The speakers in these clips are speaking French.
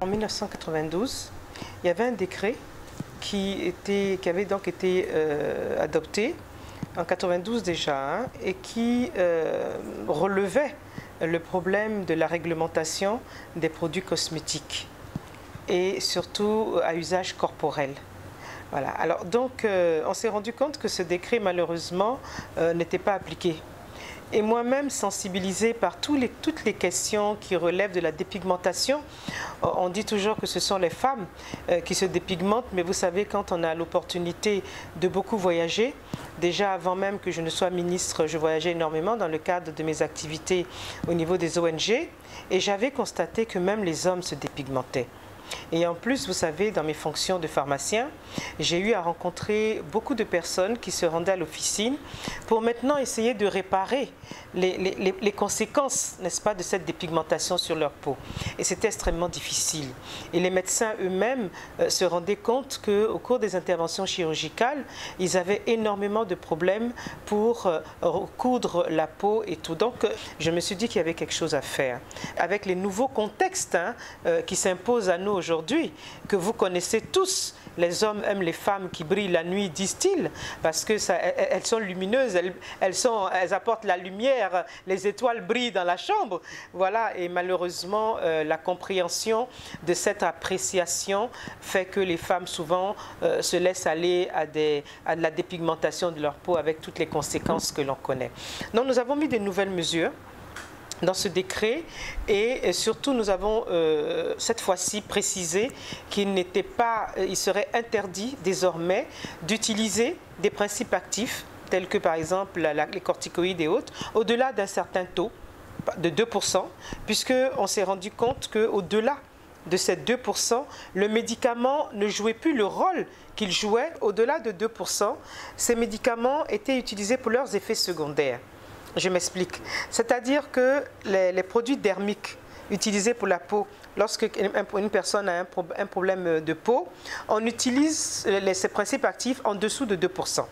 En 1992, il y avait un décret qui avait donc été adopté en 92 déjà, et qui relevait le problème de la réglementation des produits cosmétiques et surtout à usage corporel. Voilà. Alors donc on s'est rendu compte que ce décret malheureusement n'était pas appliqué. Et moi-même sensibilisée par toutes les questions qui relèvent de la dépigmentation. On dit toujours que ce sont les femmes qui se dépigmentent, mais vous savez, quand on a l'opportunité de beaucoup voyager, déjà avant même que je ne sois ministre, je voyageais énormément dans le cadre de mes activités au niveau des ONG, et j'avais constaté que même les hommes se dépigmentaient. Et en plus, vous savez, dans mes fonctions de pharmacien, j'ai eu à rencontrer beaucoup de personnes qui se rendaient à l'officine pour maintenant essayer de réparer les conséquences, n'est-ce pas, de cette dépigmentation sur leur peau. Et c'était extrêmement difficile. Et les médecins eux-mêmes se rendaient compte qu'au cours des interventions chirurgicales, ils avaient énormément de problèmes pour recoudre la peau et tout. Donc, je me suis dit qu'il y avait quelque chose à faire. Avec les nouveaux contextes qui s'imposent à nous aujourd'hui, que vous connaissez tous, les hommes aiment les femmes qui brillent la nuit, disent-ils, parce que elles sont lumineuses, elles apportent la lumière, les étoiles brillent dans la chambre. Voilà, et malheureusement, la compréhension de cette appréciation fait que les femmes souvent se laissent aller à de la dépigmentation de leur peau avec toutes les conséquences que l'on connaît. Donc nous avons mis de nouvelles mesures dans ce décret, et surtout nous avons cette fois-ci précisé qu'il serait interdit désormais d'utiliser des principes actifs tels que par exemple les corticoïdes et autres au-delà d'un certain taux de 2%, puisqu'on s'est rendu compte qu'au-delà de ces 2%, le médicament ne jouait plus le rôle qu'il jouait. Au-delà de 2%, ces médicaments étaient utilisés pour leurs effets secondaires. Je m'explique. C'est-à-dire que les produits dermiques utilisés pour la peau, lorsque une personne a un problème de peau, on utilise ces principes actifs en dessous de 2%.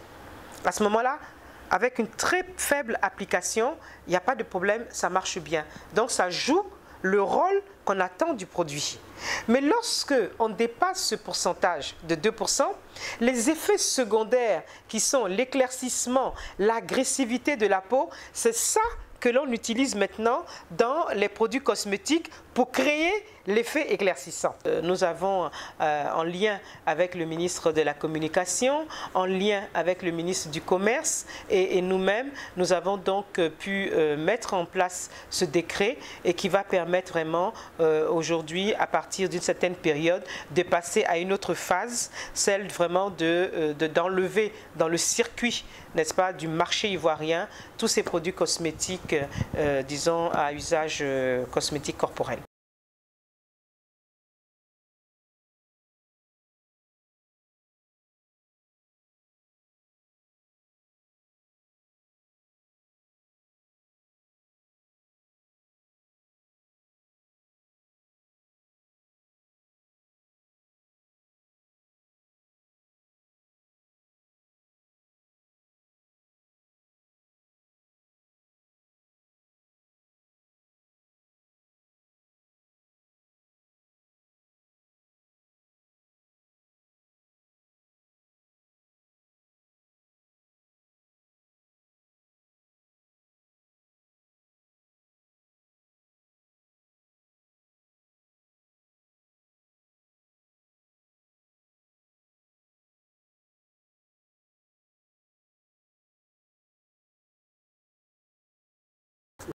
À ce moment-là, avec une très faible application, il n'y a pas de problème, ça marche bien. Donc ça joue le rôle qu'on attend du produit. Mais lorsque on dépasse ce pourcentage de 2%, les effets secondaires qui sont l'éclaircissement, l'agressivité de la peau, c'est ça que l'on utilise maintenant dans les produits cosmétiques pour créer l'effet éclaircissant. Nous avons, en lien avec le ministre de la Communication, en lien avec le ministre du Commerce et nous-mêmes, nous avons donc pu mettre en place ce décret, et qui va permettre vraiment aujourd'hui, à partir d'une certaine période, de passer à une autre phase, celle vraiment d'enlever dans le circuit, n'est-ce pas, du marché ivoirien, tous ces produits cosmétiques, disons, à usage cosmétique corporel.